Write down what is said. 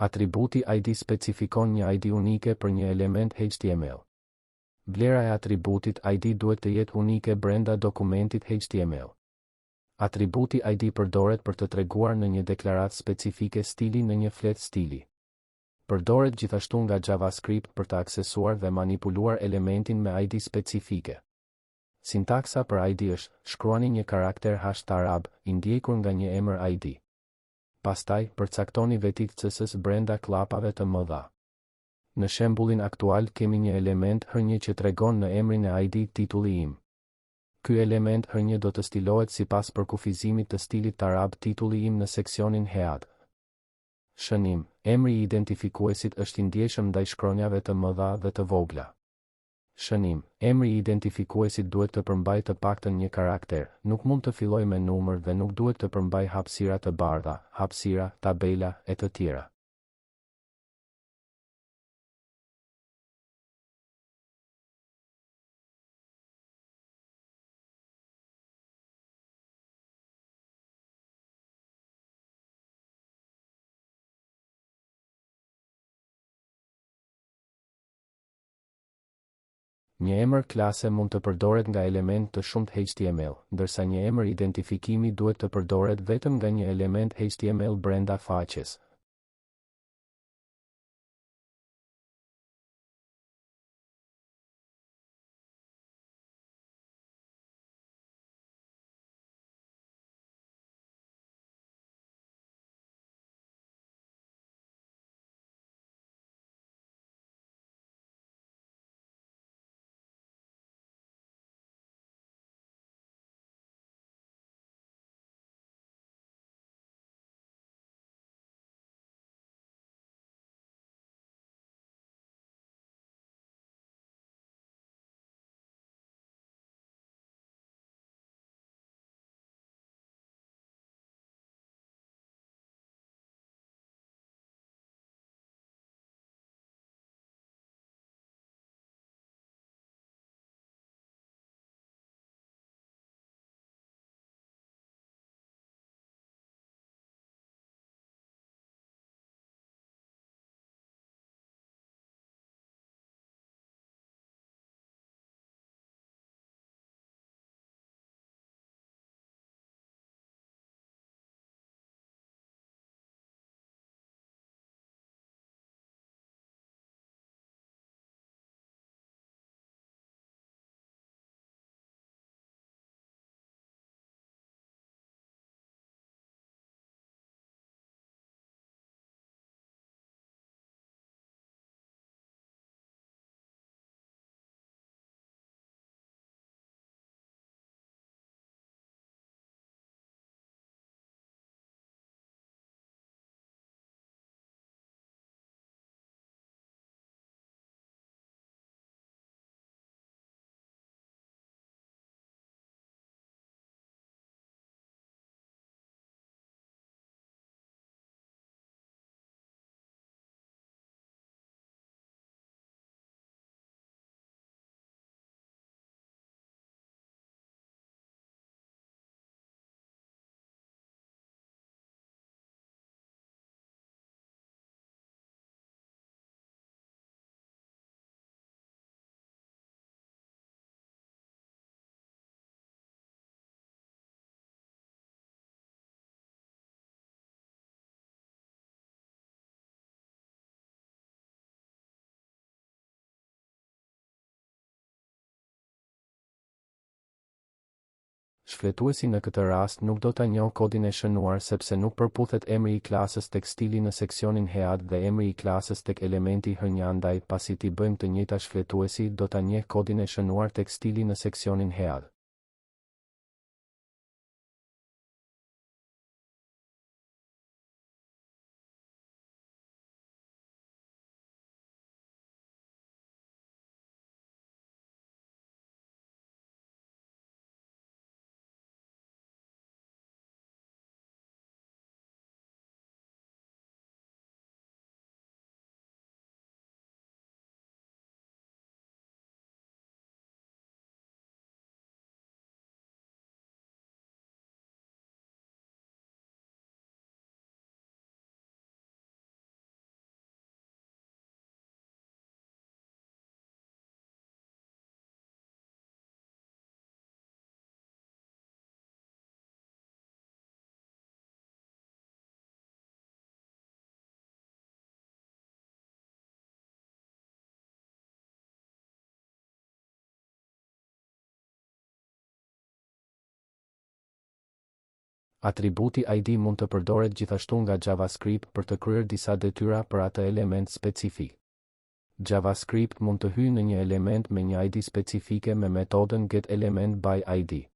Atributi ID specifikon një ID unike për një element HTML. Vlera e atributit ID duhet të jetë unike brenda dokumentit HTML. Atributi ID përdoret për të treguar në një deklaratë specifike stili në një fletë stili. Përdoret gjithashtu nga JavaScript për të aksesuar dhe manipuluar elementin me ID specifike. Sintaksa për ID është: shkruani një karakter #arab i ndjekur nga një emër ID. Pastaj, përcaktoni vetit CSS brenda klapave të mëdha. Në shembullin aktual kemi një element h1 që tregon në emrin e ID titulli im. Ky element h1 do të stilohet sipas përkufizimit të stilit arab titulli im në seksionin head. Shënim: emri i identifikuesit është i ndjeshëm ndaj shkronjave të mëdha dhe të vogla. Shënim: emri i identifikuesit duhet të përmbajë të paktën një karakter, nuk mund të fillojë me numër dhe nuk duhet të përmbajë hapësira të bardha, hapësira, tabela e të tjera. Një emër klase mund të përdoret nga element të shumtë HTML, ndërsa një emër identifikimi duhet të përdoret vetëm nga një element HTML brenda faqes. Shfletuesi në këtë rast nuk do ta njohë kodin e shënuar sepse nuk përputhet emri i klasës tek stili në seksionin head dhe emri i klasës tek elementi h1, andaj pasi t'i bëjmë të njëjta shfletuesi do ta njeh kodin e shënuar tek stili në seksionin head. Atributi ID mund të përdoret gjithashtu nga JavaScript për të kryer disa detyra për atë element specifik. JavaScript mund të hyjë në një element me një ID specifike me metodën getElementById.